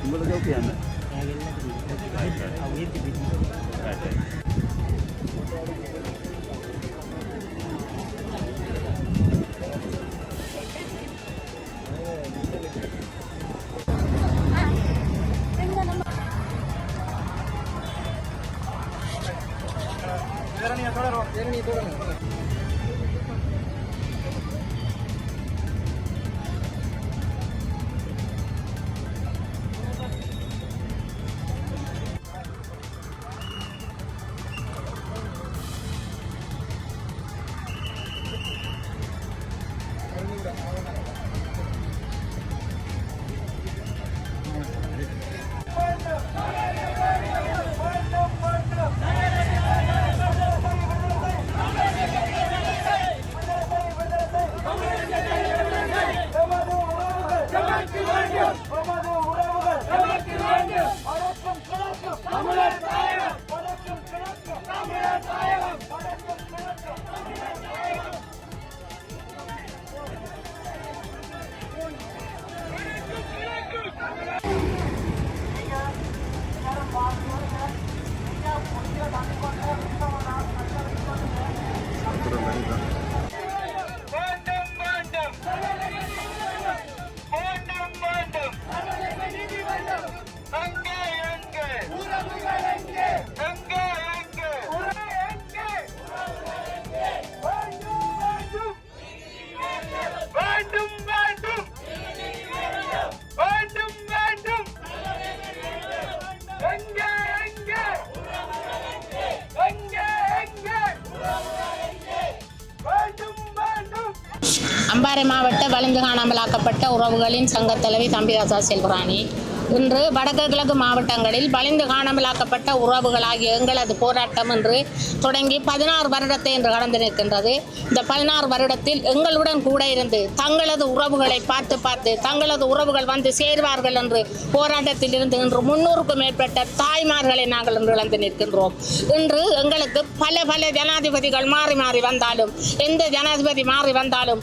உங்களுக்கு ஓகே அந்த அம்பாறை மாவட்ட வலிந்து காணாமலாக்கப்பட்ட உறவுகளின் சங்கத் தலைவி தம்பிராசா செல்வராணி இன்று வடக்கு கிழக்கு மாவட்டங்களில் வலிந்து காணாமலாக்கப்பட்ட உறவுகளாகிய எங்களது போராட்டம் என்று தொடங்கி 16 வருடத்தை என்று கடந்து நிற்கின்றது. இந்த 16 வருடத்தில் எங்களுடன் கூட இருந்து தங்களது உறவுகளை பார்த்து தங்களது உறவுகள் வந்து சேர்வார்கள் என்று போராட்டத்தில் இருந்து இன்று 300க்கும் மேற்பட்ட தாய்மார்களை நாங்கள் இன்று இழந்து நிற்கின்றோம். இன்று எங்களுக்கு பல ஜனாதிபதிகள் மாறி வந்தாலும் எந்த ஜனாதிபதி மாறி வந்தாலும்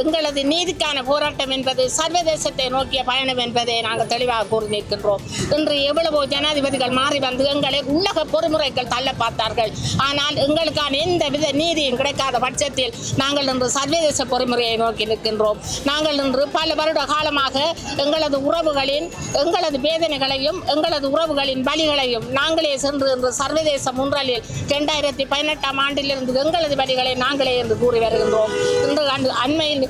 எங்களது நீதிக்கான போராட்டம் என்பது சர்வதேசத்தை நோக்கிய பயணம் என்பதை நாங்கள் தெளிவாக கூறி நிற்கின்றோம். இன்று எவ்வளவோ ஜனாதிபதிகள் மாறி வந்து எங்களை உள்ளக பொறுமுறைகள் தள்ள பார்த்தார்கள். ஆனால் எங்களுக்கான எந்த வித நீதியும் கிடைக்காத பட்சத்தில் நாங்கள் இன்று சர்வதேச பொறுமுறையை நோக்கி நிற்கின்றோம். நாங்கள் இன்று பல வருட காலமாக எங்களது உறவுகளின் எங்களது வேதனைகளையும் எங்களது உறவுகளின் பலிகளையும் நாங்களே சென்று இன்று சர்வதேச முன்றலில் 2018ஆம் ஆண்டிலிருந்து எங்களது பலிகளை நாங்களே என்று கூறி வருகின்றோம். இன்று அண்மையில்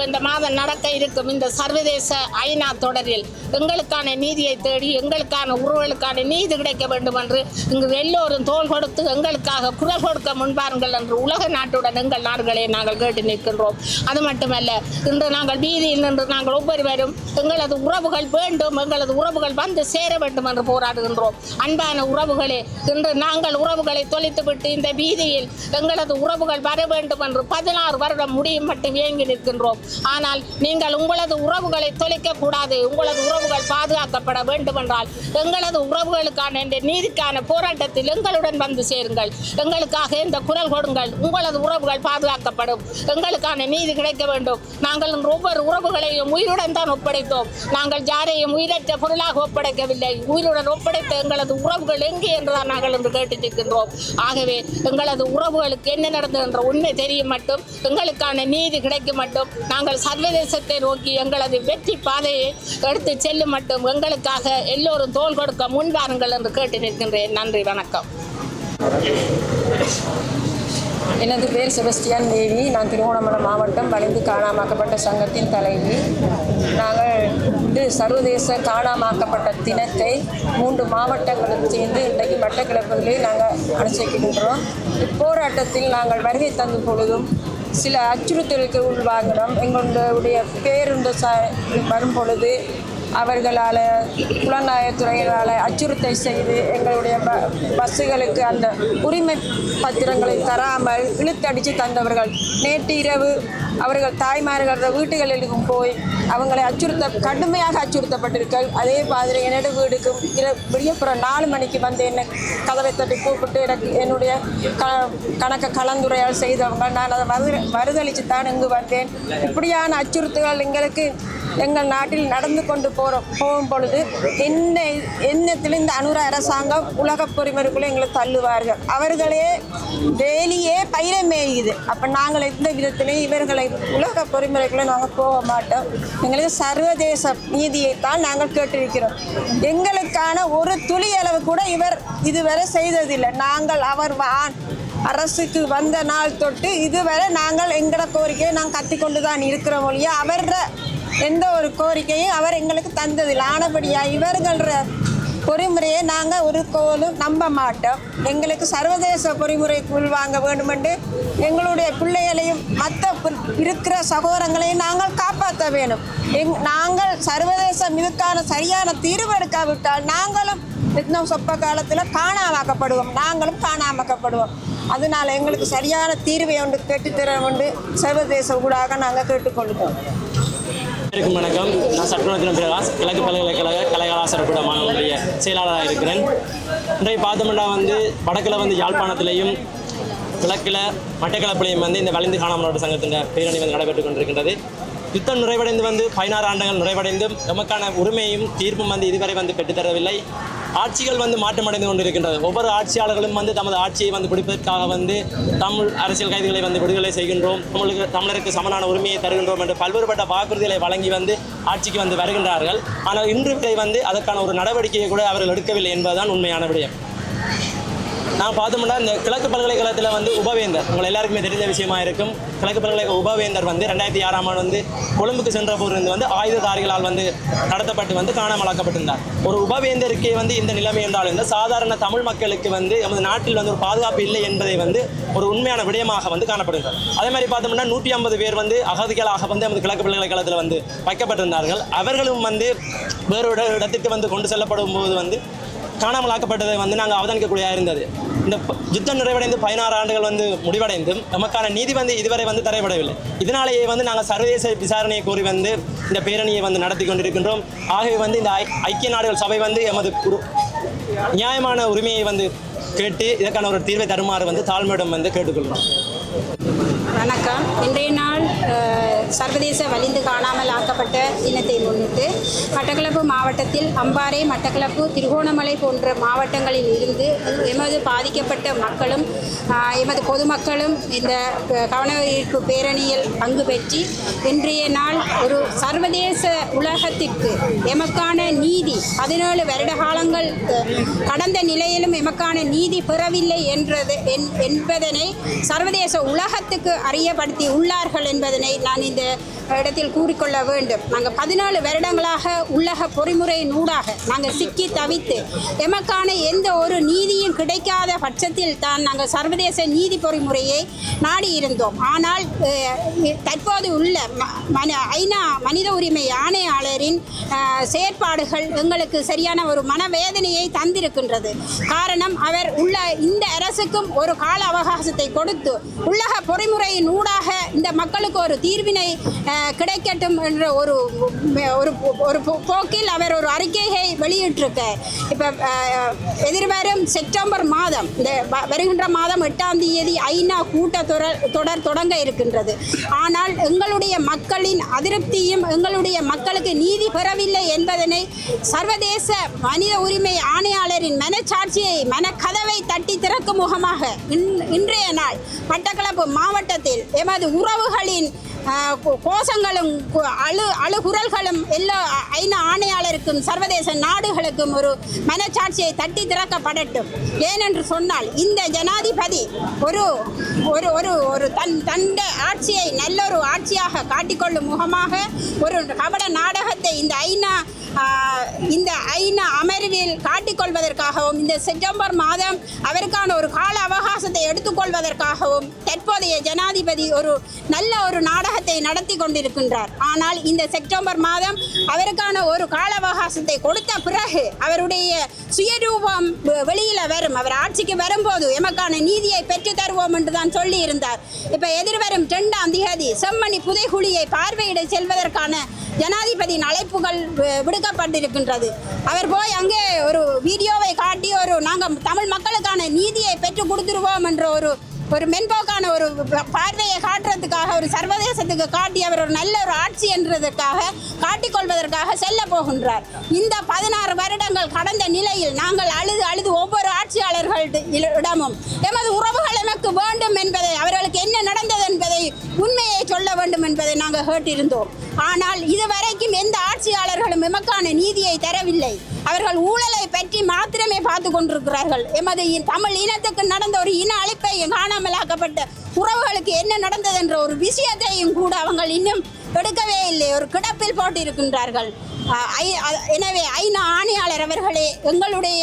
இந்த மாதம் நடக்க இருக்கும் இந்த சர்வதேச ஐநா தொடரில் எங்களுக்கான நீதியை தேடி எங்களுக்கான உறவுகளுக்கான நீதி கிடைக்க வேண்டும் என்று இங்கு எல்லோரும் தோள் கொடுத்து எங்களுக்காக குரல் கொடுக்க முன்பாருங்கள் என்று உலக நாட்டுடன் எங்கள் நாடுகளை நாங்கள் கேட்டு நிற்கின்றோம். அது மட்டுமல்ல, இன்று நாங்கள் வீதியில் நின்று நாங்கள் ஒவ்வொருவரும் எங்களது உறவுகள் வேண்டும், எங்களது உறவுகள் வந்து சேர வேண்டும் என்று போராடுகின்றோம். அன்பான உறவுகளே, இன்று நாங்கள் உறவுகளை தொலைத்துவிட்டு இந்த வீதியில் எங்களது உறவுகள் வர வேண்டும் என்று 16 வருடம் முடியும் மட்டும் இயங்கி நிற்கின்றோம். ஆனால் நீங்கள் உங்களது உறவுகளை தொலைக்க கூடாது, உங்களது உறவுகள் பாதுகாக்கப்பட வேண்டும் என்றால் எங்களது உறவுகளுக்கான இந்த நீதிக்கான போராட்டத்தில் எங்களுடன் வந்து சேருங்கள், எங்களுக்காக இந்த குரல் கொடுங்கள். உங்களது உறவுகள் பாதுகாக்கப்படும், எங்களுக்கான நீதி கிடைக்க வேண்டும். நாங்கள் ஒவ்வொரு உறவுகளையும் உயிருடன் தான் ஒப்படைத்தோம். நாங்கள் யாரையும் உயிரற்ற பொருளாக ஒப்படைக்கவில்லை. உயிருடன் ஒப்படைத்த எங்களது உறவுகள் எங்கே என்றுதான் நாங்கள் இன்று கேட்டு நிற்கின்றோம். ஆகவே எங்களது உறவுகளுக்கு என்ன நடந்தது என்ற உண்மை தெரியும் மட்டும், எங்களுக்கான நீதி கிடைக்கும் மட்டும், நாங்கள் சர்வதேசத்தை நோக்கி எங்களது வெற்றி பாதையை எடுத்து செல்லும் மட்டும் எங்களுக்காக எல்லோரும் தோள் கொடுக்க முன்வாருங்கள் என்று கேட்டு நிற்கின்றேன். நன்றி, வணக்கம். எனது பேர் செபஸ்டியன் தேவி. நான் திருவோணமலை மாவட்டம் வலிந்து காணாமாக்கப்பட்ட சங்கத்தின் தலைவி. நாங்கள் இன்று சர்வதேச காணாமாக்கப்பட்ட தினத்தை 3 மாவட்டங்களும் சேர்ந்து இன்றைக்கு மட்டக்களப்பிலே நாங்கள் அனுசரிக்கின்றோம். இப்போராட்டத்தில் நாங்கள் வருகை தந்த பொழுதும் சில அச்சுறுத்தலுக்கு உள்வாகிறோம். எங்களுடைய பேருந்து வரும் பொழுது அவர்களால் புலனாய்வுத்துறையினால் அச்சுறுத்தல் செய்து எங்களுடைய பஸ்ஸுகளுக்கு அந்த உரிமை பத்திரங்களை தராமல் இழுத்தடித்து தந்தவர்கள். நேற்று இரவு அவர்கள் தாய்மார்கள வீட்டுகளிலும் போய் அவங்களை கடுமையாக அச்சுறுத்தப்பட்டிருக்கள். அதே மாதிரி என்னோட வீடுக்கும் விடியப்புறம் 4 மணிக்கு வந்து என்னை கதவை தட்டி கூப்பிட்டு எனக்கு என்னுடைய கணக்கை கலந்துரையால் செய்தவங்க. நான் அதை மறுதளித்து தான் இங்கு வந்தேன். இப்படியான அச்சுறுத்தல்கள் எங்கள் நாட்டில் நடந்து கொண்டு போகும் பொழுது எண்ணத்தில் இந்த அனுர அரசாங்கம் உலக பொறிமுறைக்குள்ளே எங்களை தள்ளுவார்கள். அவர்களே டெய்லியே பயிரை மேயுது. அப்போ நாங்கள் எந்த விதத்திலையும் இவர்களை உலக பொறிமுறைக்குள்ளே நாங்கள் போக மாட்டோம். எங்களுக்கு சர்வதேச நீதியைத்தான் நாங்கள் கேட்டிருக்கிறோம். எங்களுக்கான ஒரு துளி அளவு கூட இவர் இதுவரை செய்ததில்லை. நாங்கள் அரசுக்கு வந்த நாள் தொட்டு இதுவரை நாங்கள் எங்களோட கோரிக்கையை நாங்கள் கத்திக்கொண்டு தான் இருக்கிறோம் ஒழிய அவர எந்த ஒரு கோரிக்கையும் அவர் எங்களுக்கு தந்ததில்லை. ஆனபடியாக இவர்கள பொறிமுறையை நாங்கள் ஒரு கோலும் நம்ப மாட்டோம். எங்களுக்கு சர்வதேச பொறிமுறைக்கு உள்வாங்க வேண்டுமென்று எங்களுடைய பிள்ளைகளையும் மற்ற இருக்கிற சகோதரங்களையும் நாங்கள் காப்பாற்ற வேணும். நாங்கள் சர்வதேசம் இதுக்கான சரியான தீர்வு எடுக்காவிட்டால் நாங்களும் இன்னும் சொப்ப காலத்தில் காணாமக்கப்படுவோம். நாங்களும் காணாமக்கப்படுவோம். அதனால் எங்களுக்கு சரியான தீர்வை ஒன்று கேட்டுத்தர கொண்டு சர்வதேச ஊடாக நாங்கள் கேட்டுக்கொள்கிறோம். வணக்கம். நான் சட்டமன்ற பிரகாஷ் கிழக்கு பல்கலைக்கழக கலைகலாசார கூட மாணவர்களுடைய செயலாளராக இருக்கிறேன். இன்றைய பார்த்தோம்னா வடக்கில் யாழ்ப்பாணத்திலையும் கிழக்கில் மட்டக்களப்பிலையும் இந்த வலிந்து காணாமல் சங்கத்தின் பேரணி நடைபெற்றுக் கொண்டிருக்கின்றது. யுத்தம் நிறைவடைந்து 16 ஆண்டுகள் நிறைவடைந்தும் எமக்கான உரிமையும் தீர்ப்பும் இதுவரை பெற்றுத்தரவில்லை. ஆட்சிகள் மாற்றமடைந்து கொண்டிருக்கின்றது. ஒவ்வொரு ஆட்சியாளர்களும் தமது ஆட்சியை பிடிப்பதற்காக தமிழ் அரசியல் கைதிகளை விடுதலை செய்கின்றோம், தமிழருக்கு சமனான உரிமையை தருகின்றோம் என்று பல்வேறுபட்ட வாக்குறுதிகளை வழங்கி ஆட்சிக்கு வருகின்றார்கள். ஆனால் இன்று வரை அதற்கான ஒரு நடவடிக்கையை கூட அவர்கள் எடுக்கவில்லை என்பதுதான் உண்மையான விடயம். நான் பார்த்தோம்னா இந்த கிழக்கு பல்கலைக்கழகத்தில் உபவேந்தர் உங்கள் எல்லாருக்குமே தெரிந்த விஷயமா இருக்கும். கிழக்கு பல்கலைக்கழக உபவேந்தர் 2006ஆம் ஆண்டு கொழும்புக்கு சென்ற போது ஆயுததாரிகளால் கடத்தப்பட்டு காணாமலாக்கப்பட்டிருந்தார். ஒரு உபவேந்தருக்கே இந்த நிலைமை என்றால் சாதாரண தமிழ் மக்களுக்கு எமது நாட்டில் ஒரு பாதுகாப்பு இல்லை என்பதை ஒரு உண்மையான விடயமாக காணப்படுகிறது. அதே மாதிரி பார்த்தோம்னா 150 பேர் அகதிகளாக எமது கிழக்கு பல்கலைக்கழகத்தில் வைக்கப்பட்டிருந்தார்கள். அவர்களும் வேறொரு இடத்திற்கு கொண்டு செல்லப்படும் போது காணாமலாக்கப்பட்டதை நாங்கள் அவதானிக்கக்கூடியதாக இருந்தது. இந்த யுத்தம் நிறைவடைந்து 16 ஆண்டுகள் முடிவடைந்தும் நமக்கான நீதி இதுவரை தரப்படவில்லை. இதனாலேயே நாங்கள் சர்வதேச விசாரணையை கோரி இந்த பேரணியை நடத்தி கொண்டிருக்கின்றோம். ஆகவே இந்த ஐக்கிய நாடுகள் சபை எமது நியாயமான உரிமையை கேட்டு இதற்கான ஒரு தீர்வை தருமாறு தாழ்மையிடம் கேட்டுக்கொள்கிறோம். வணக்கம். இன்றைய நாள் சர்வதேச வலிந்து காணாமல் ஆக்கப்பட்ட தினத்தை முன்னிட்டு மட்டக்களப்பு மாவட்டத்தில் அம்பாறை, மட்டக்களப்பு, திருகோணமலை போன்ற மாவட்டங்களில் இருந்து எமது பாதிக்கப்பட்ட மக்களும் எமது பொதுமக்களும் இந்த கவனஈர்ப்பு பேரணியில் பங்கு பெற்றி இன்றைய நாள் ஒரு சர்வதேச உலகத்திற்கு எமக்கான நீதி 17 வருட காலங்கள் கடந்த நிலையிலும் எமக்கான நீதி பெறவில்லை என்பதனை சர்வதேச உலகத்துக்கு அறியப்படுத்தி உள்ளார்கள் என்பதனை நான் இந்த இடத்தில் கூறிக்கொள்ள வேண்டும். நாங்கள் 14 வருடங்களாக உலக பொறிமுறையின் ஊடாக நாங்கள் சிக்கி தவித்து எமக்கான எந்த ஒரு நீதியும் கிடைக்காத பட்சத்தில் தான் நாங்கள் சர்வதேச நீதி பொறிமுறையை நாடியிருந்தோம். ஆனால் தற்போது உள்ள ஐநா மனித உரிமை ஆணையாளரின் செயற்பாடுகள் எங்களுக்கு சரியான ஒரு மனவேதனையை தந்திருக்கின்றது. காரணம், அவர் உள்ள இந்த அரசுக்கும் ஒரு கால அவகாசத்தை கொடுத்து உலக பொறிமுறையின் ஊடாக இந்த மக்களுக்கு ஒரு தீர்வினை கிடைக்கட்டும் என்ற ஒரு போக்கில் அவர் ஒரு அறிக்கையை வெளியிட்டிருக்கார். இப்போ எதிர்வரும் செப்டம்பர் மாதம், இந்த வருகின்ற மாதம் 8ஆம் தேதி ஐநா கூட்டத்தொடர் தொடங்க இருக்கின்றது. ஆனால் எங்களுடைய மக்களின் அதிருப்தியும் எங்களுடைய மக்களுக்கு நீதி பெறவில்லை என்பதனை சர்வதேச மனித உரிமை ஆணையாளரின் மனச்சாட்சியை மனக்கதவை தட்டி திறக்கும் முகமாக இன்றைய நாள் மட்டக்களப்பு மாவட்டத்தில் எமது உறவுகளின் கோஷங்களும் அழுகுரல்களும் எல்லா ஐநா ஆணையாளருக்கும் சர்வதேச நாடுகளுக்கும் ஒரு மனச்சாட்சியை தட்டி திறக்கப்படட்டும். ஏனென்று சொன்னால் இந்த ஜனாதிபதி ஒரு ஒரு ஒரு ஒரு தண்ட ஆட்சியை நல்லொரு ஆட்சியாக காட்டிக்கொள்ளும் முகமாக ஒரு கபட நாடகத்தை இந்த ஐநா அமர்வில் காட்டிக்கொள்வதற்காகவும் இந்த செப்டம்பர் மாதம் அவருக்கான ஒரு கால அவகாசத்தை எடுத்துக்கொள்வதற்காகவும் தற்போதைய ஜனாதிபதி ஒரு நல்ல ஒரு நாடகம் அலுவலகத்தை நடத்தி கொண்டிருக்கின்றார். ஆனால் இந்த செப்டம்பர் மாதம் அவருக்கான ஒரு கால அவகாசத்தை கொடுத்த பிறகு அவருடைய சுயரூபம் வெளியில வரும். அவர் ஆட்சிக்கு வரும்போது எமக்கான நீதியை பெற்று தருவோம் என்று தான் சொல்லி இருந்தார். இப்ப எதிர்வரும் 2ஆம் தேதி செம்மணி புதைகுழியை பார்வையிட செல்வதற்கான ஜனாதிபதியின் அழைப்புகள் விடுக்கப்பட்டிருக்கின்றது. அவர் போய் அங்கே ஒரு வீடியோவை காட்டி நாங்கள் தமிழ் மக்களுக்கான நீதியை பெற்று கொடுத்துருவோம் என்ற ஒரு மென்போக்கான ஒரு பார்வையை காட்டுறதுக்காக ஒரு சர்வதேசத்துக்கு காட்டி அவர் ஒரு நல்ல ஒரு ஆட்சி என்றதற்காக காட்டிக்கொள்வதற்காக செல்ல போகின்றார். இந்த 16 வருடங்கள் கடந்த நிலையில் நாங்கள் அழுது ஒவ்வொரு ஆட்சியாளர்களிடமும் எமது உறவுகள் எமக்கு வேண்டும் என்பதை, அவர்களுக்கு என்ன நடந்தது என்பதை உண்மையை சொல்ல வேண்டும் என்பதை நாங்கள் கேட்டிருந்தோம். ஆனால் இதுவரைக்கும் எந்த ஆட்சியாளர்களும் எமக்கான நீதியை தரவில்லை. அவர்கள் ஊழலை பற்றி மாத்திரமே பார்த்து கொண்டிருக்கிறார்கள். எமது தமிழ் இனத்துக்கு நடந்த ஒரு இன அழிப்பை காணாமலாக்கப்பட்ட உறவுகளுக்கு என்ன நடந்தது என்ற ஒரு விஷயத்தையும் கூட அவங்க இன்னும் எடுக்கவே இல்லை, ஒரு கிடப்பில் போட்டிருக்கின்றார்கள். எனவே ஐநா ஆணையாளர் அவர்களே, எங்களுடைய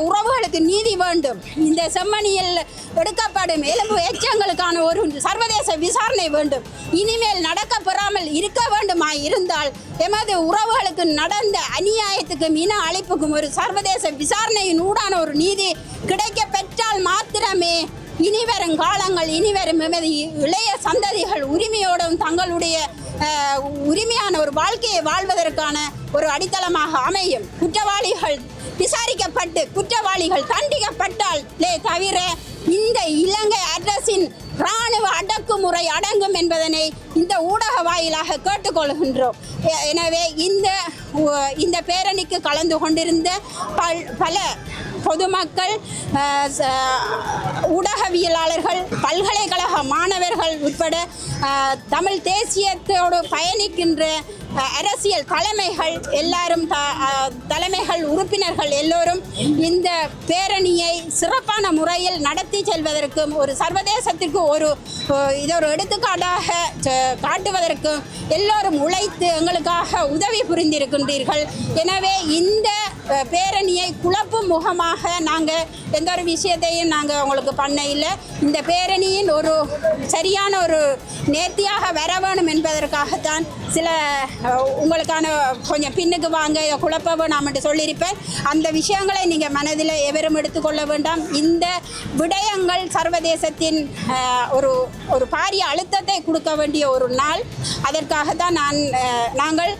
உறவுகளுக்கு நீதி வேண்டும். இந்த செம்மணியில் எடுக்கப்படும் எலும்பு எச்சங்களுக்கான ஒரு சர்வதேச விசாரணை வேண்டும். இனிமேல் நடக்க பெறாமல் இருக்க வேண்டுமா இருந்தால் எமது உறவுகளுக்கு நடந்த அநியாயத்துக்கும் இன அழிப்புக்கும் ஒரு சர்வதேச விசாரணையின் ஊடான ஒரு நீதி கிடைக்க பெற்றால் மாத்திரமே இனிவரும் காலங்கள், இனிவரும் எமது இளைய சந்ததிகள் உரிமையோடும் தங்களுடைய உரிமையான ஒரு வாழ்க்கையை வாழ்வதற்கான ஒரு அடித்தளமாக அமையும். குற்றவாளிகள் விசாரிக்கப்பட்டு குற்றவாளிகள் தண்டிக்கப்பட்டாலே தவிர இந்த இலங்கை அரசின் இராணுவ அடக்குமுறை அடங்கும் என்பதனை இந்த ஊடக வாயிலாக கேட்டுக்கொள்கின்றோம். எனவே இந்த பேரணிக்கு கலந்து கொண்டிருந்த பல பொதுமக்கள், ஊடகவியலாளர்கள், பல்கலைக்கழக மாணவர்கள் உட்பட தமிழ் தேசியத்தோடு பயணிக்கின்ற அரசியல் தலைமைகள் எல்லாரும், தலைமைகள், உறுப்பினர்கள் எல்லோரும் இந்த பேரணியை சிறப்பான முறையில் நடத்தி செல்வதற்கும் ஒரு சர்வதேசத்திற்கு இதை ஒரு எடுத்துக்காட்டாக காட்டுவதற்கும் எல்லோரும் உழைத்து எங்களுக்காக உதவி புரிந்திருக்கின்றீர்கள். எனவே இந்த பேரணியை குழப்பும் முகமாக நாங்கள் எந்த ஒரு விஷயத்தையும் நாங்கள் உங்களுக்கு பண்ண இல்லை. இந்த பேரணியின் ஒரு சரியான ஒரு நேர்த்தியாக வர வேணும் என்பதற்காகத்தான் சில உங்களுக்கான கொஞ்சம் பின்னுக்கு வாங்க குழப்ப வேணாம் என்று சொல்லியிருப்பேன். அந்த விஷயங்களை நீங்கள் மனதில் எவரும் எடுத்துக்கொள்ள வேண்டாம். இந்த விடயங்கள் சர்வதேசத்தின் ஒரு பாரிய அழுத்தத்தை கொடுக்க வேண்டிய ஒரு நாள். அதற்காகத்தான் நாங்கள்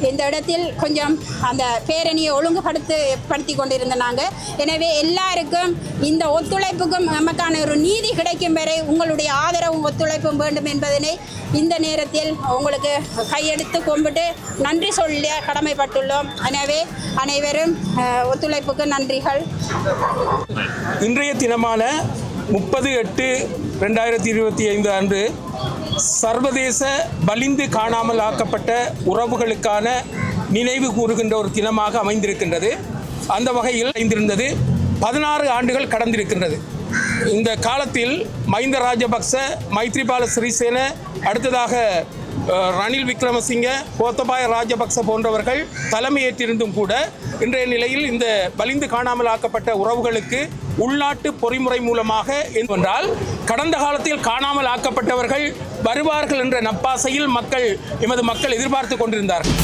இந்த இடத்தில் கொஞ்சம் அந்த பேரணியை ஒழுங்குபடுத்தி கொண்டிருந்த நாங்கள். எனவே எல்லாருக்கும் இந்த ஒத்துழைப்புக்கும் நமக்கான ஒரு நீதி கிடைக்கும் வரை உங்களுடைய ஆதரவும் ஒத்துழைப்பும் வேண்டும் என்பதனை இந்த நேரத்தில் உங்களுக்கு கையெடுத்து கும்பிட்டு நன்றி சொல்ல கடமைப்பட்டுள்ளோம். எனவே அனைவரும் ஒத்துழைப்புக்கு நன்றிகள். இன்றைய தினமான 30/8/2025 அன்று சர்வதேச வலிந்து காணாமல் ஆக்கப்பட்ட உறவுகளுக்கான நினைவு கூறுகின்ற ஒரு தினமாக அமைந்திருக்கின்றது. அந்த வகையில் அமைந்திருந்தது 16 ஆண்டுகள் கடந்திருக்கின்றது. இந்த காலத்தில் மஹிந்த ராஜபக்ச, மைத்ரிபால சிறிசேன, அடுத்ததாக ரணில் விக்ரமசிங்க, கோத்தபாய ராஜபக்ச போன்றவர்கள் தலைமையேற்றிருந்தும் கூட இன்றைய நிலையில் இந்த வலிந்து காணாமல் ஆக்கப்பட்ட உறவுகளுக்கு உள்நாட்டு பொறிமுறை மூலமாக என்றால் கடந்த காலத்தில் காணாமல் ஆக்கப்பட்டவர்கள் வருவார்கள் என்ற நப்பாசையில் எமது மக்கள் எதிர்பார்த்து கொண்டிருந்தார்கள்.